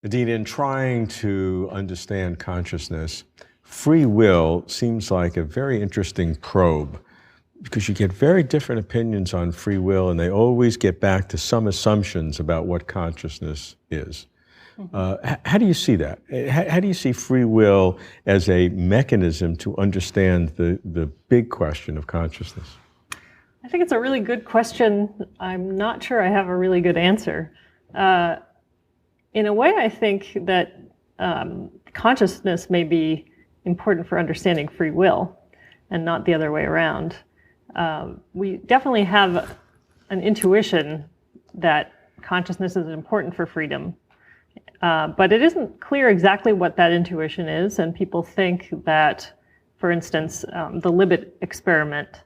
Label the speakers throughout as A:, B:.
A: Adina, in trying to understand consciousness, free will seems like a very interesting probe because you get very different opinions on free will, and they always get back to some assumptions about what consciousness is. How do you see that? How do you see free will as a mechanism to understand the big question of consciousness?
B: I think it's a really good question. I'm not sure I have a really good answer. In a way, I think that consciousness may be important for understanding free will and not the other way around. We definitely have an intuition that consciousness is important for freedom, but it isn't clear exactly what that intuition is, and people think that, for instance, the Libet experiment,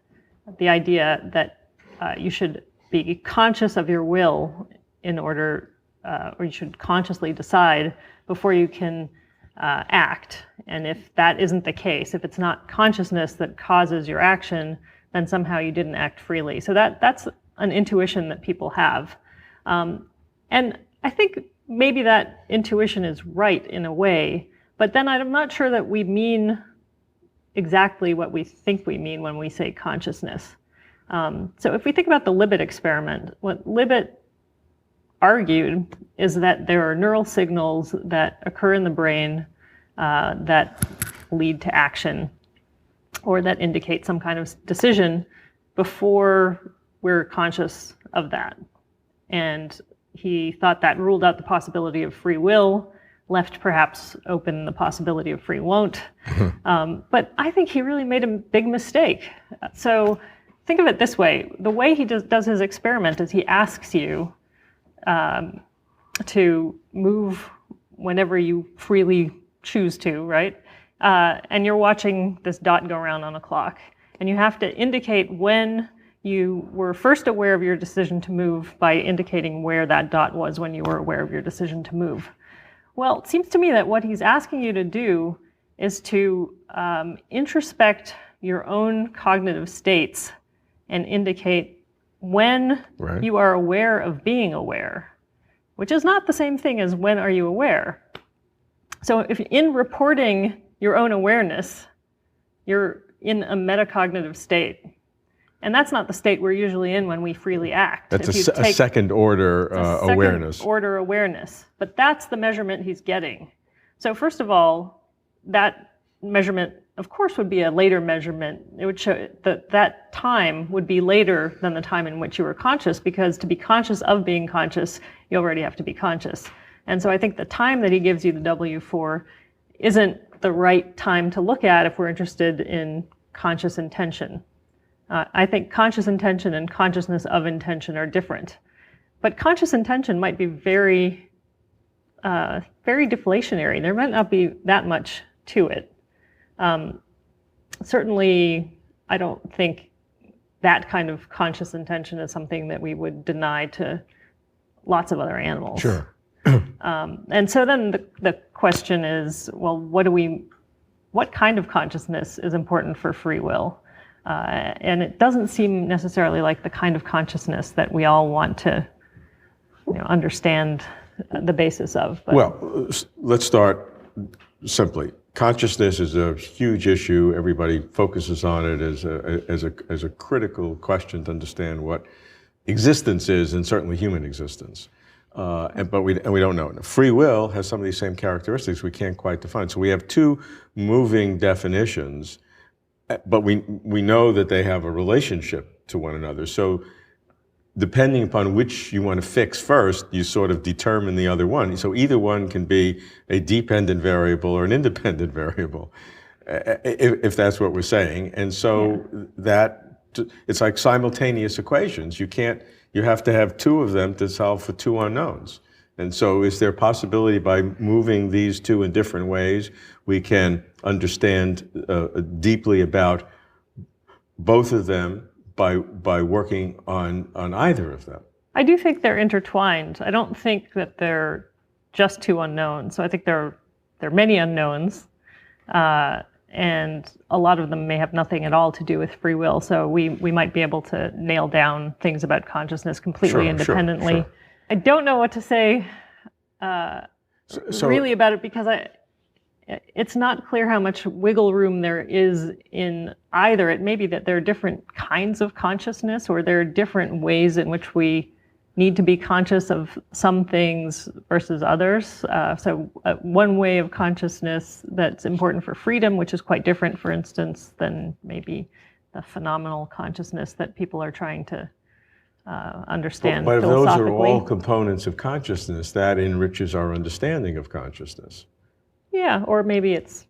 B: the idea that you should be conscious of your will in order or you should consciously decide before you can act. And if that isn't the case, if it's not consciousness that causes your action, then somehow you didn't act freely. So that's an intuition that people have. And I think maybe that intuition is right in a way, but then I'm not sure that we mean exactly what we think we mean when we say consciousness. So if we think about the Libet experiment, what Libet argued is that there are neural signals that occur in the brain that lead to action or that indicate some kind of decision before we're conscious of that. And he thought that ruled out the possibility of free will, left perhaps open the possibility of free won't. But I think he really made a big mistake. So think of it this way. The way he does his experiment is he asks you to move whenever you freely choose to, right? And you're watching this dot go around on a clock. And you have to indicate when you were first aware of your decision to move by indicating where that dot was when you were aware of your decision to move. Well, it seems to me that what he's asking you to do is to introspect your own cognitive states and indicate when you are aware of being aware, which is not the same thing as when are you aware. So if in reporting your own awareness, you're in a metacognitive state. And that's not the state we're usually in when we freely act.
A: That's a second order awareness.
B: Second order awareness. But that's the measurement he's getting. So first of all, that measurement, of course, would be a later measurement. It would show that that time would be later than the time in which you were conscious, because to be conscious of being conscious, you already have to be conscious. And so I think the time that he gives you the W for isn't the right time to look at if we're interested in conscious intention. I think conscious intention and consciousness of intention are different. But conscious intention might be very, very deflationary. There might not be that much to it. Certainly, I don't think that kind of conscious intention is something that we would deny to lots of other animals.
A: Sure.
B: And so then the question is, well, what kind of consciousness is important for free will? And it doesn't seem necessarily like the kind of consciousness that we all want to understand the basis of. But.
A: Well, let's start simply. Consciousness is a huge issue. Everybody focuses on it as a critical question to understand what existence is, and certainly human existence. But we don't know. Free will has some of these same characteristics we can't quite define. So we have two moving definitions, but we know that they have a relationship to one another. So depending upon which you want to fix first, you sort of determine the other one. So either one can be a dependent variable or an independent variable, if that's what we're saying. And so that it's like simultaneous equations. You have to have two of them to solve for two unknowns. And so is there a possibility by moving these two in different ways, we can understand deeply about both of them by working on either of them?
B: I do think they're intertwined. I don't think that they're just two unknowns. So I think there are many unknowns, and a lot of them may have nothing at all to do with free will. So we might be able to nail down things about consciousness completely independently. Sure. I don't know what to say
A: So
B: really about it because it's not clear how much wiggle room there is in either. It may be that there are different kinds of consciousness, or there are different ways in which we need to be conscious of some things versus others. So one way of consciousness that's important for freedom, which is quite different, for instance, than maybe the phenomenal consciousness that people are trying to understand
A: but if
B: philosophically.
A: those are all components of consciousness, that enriches our understanding of consciousness.
B: Yeah, or maybe it's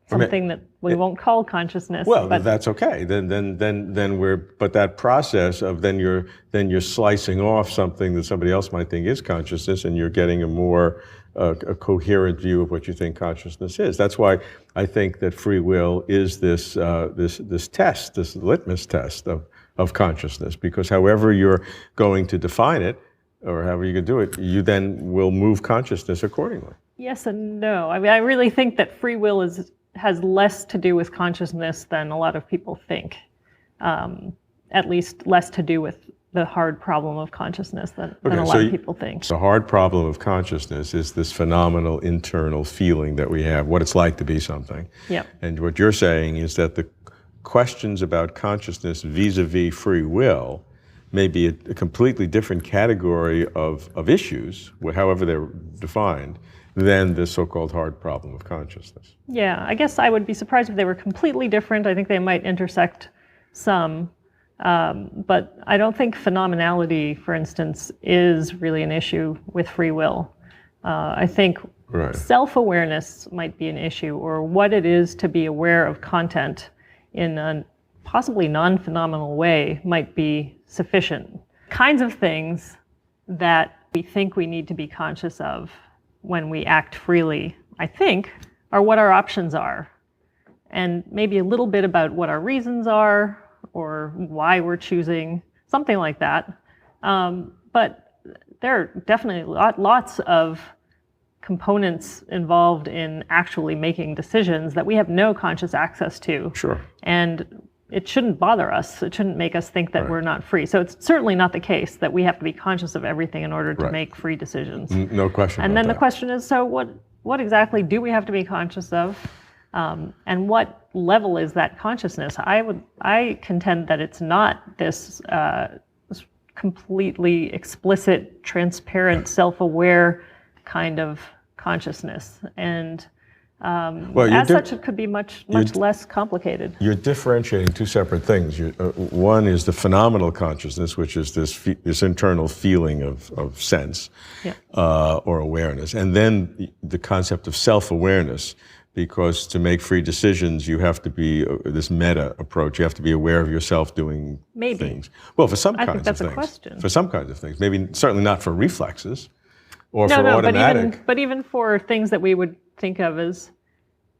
B: something that we won't call consciousness.
A: Well,
B: but
A: that's okay. Then we're. But that process of then you're slicing off something that somebody else might think is consciousness, and you're getting a more a coherent view of what you think consciousness is. That's why I think that free will is this test, this litmus test of consciousness. Because however you're going to define it, or however you can do it, you then will move consciousness accordingly.
B: Yes and no. I mean, I really think that free will has less to do with consciousness than a lot of people think. At least less to do with the hard problem of consciousness than a lot of people think.
A: The hard problem of consciousness is this phenomenal internal feeling that we have, what it's like to be something.
B: Yep.
A: And what you're saying is that the questions about consciousness vis-a-vis free will may be a completely different category of issues, however they're defined, than the so-called hard problem of consciousness.
B: Yeah, I guess I would be surprised if they were completely different. I think they might intersect some, but I don't think phenomenality, for instance, is really an issue with free will. I think self-awareness might be an issue, or what it is to be aware of content in a possibly non-phenomenal way might be sufficient. Kinds of things that we think we need to be conscious of when we act freely, I think, are what our options are, and maybe a little bit about what our reasons are, or why we're choosing, something like that. But there are definitely lots of components involved in actually making decisions that we have no conscious access to.
A: Sure.
B: And it shouldn't bother us. It shouldn't make us think that we're not free. So it's certainly not the case that we have to be conscious of everything in order to make free decisions.
A: No question.
B: And then the question is, so what exactly do we have to be conscious of? And what level is that consciousness? I contend that it's not this completely explicit, transparent, self-aware kind of consciousness. And as such, it could be much less complicated.
A: You're differentiating two separate things. One is the phenomenal consciousness, which is this internal feeling of sense or awareness, and then the concept of self-awareness. Because to make free decisions, you have to be this meta approach. You have to be aware of yourself doing things. Well, for some kinds of things. I think that's a question. For some kinds of things, maybe certainly not for reflexes or for automatic.
B: But even for things that we would think of as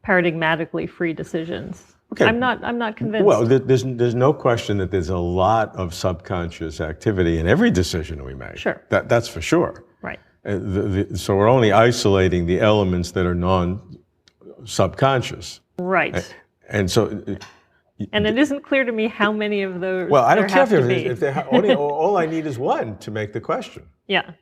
B: paradigmatically free decisions. Okay. I'm not convinced.
A: Well, there's no question that there's a lot of subconscious activity in every decision we make.
B: Sure.
A: That's for sure.
B: Right.
A: So we're only isolating the elements that are non-subconscious.
B: Right.
A: And so.
B: And it isn't clear to me how many of those.
A: Well, I don't care if all I need is one to make the question.
B: Yeah.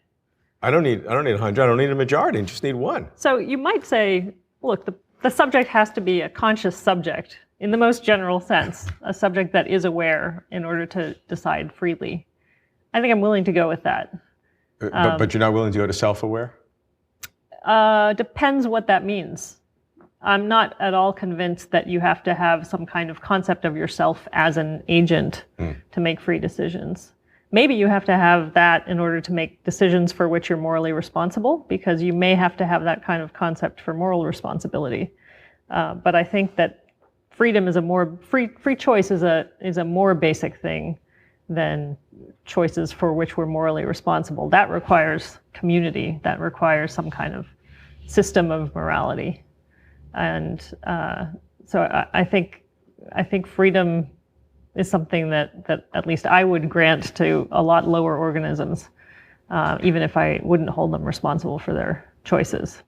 A: I don't need 100. I don't need a majority. I just need one.
B: So you might say, look, the subject has to be a conscious subject in the most general sense, a subject that is aware in order to decide freely. I think I'm willing to go with that.
A: But you're not willing to go to self-aware?
B: Depends what that means. I'm not at all convinced that you have to have some kind of concept of yourself as an agent to make free decisions. Maybe you have to have that in order to make decisions for which you're morally responsible, because you may have to have that kind of concept for moral responsibility. But I think that freedom is free choice is a more basic thing than choices for which we're morally responsible. That requires community. That requires some kind of system of morality. And so I think freedom is something that at least I would grant to a lot lower organisms, even if I wouldn't hold them responsible for their choices.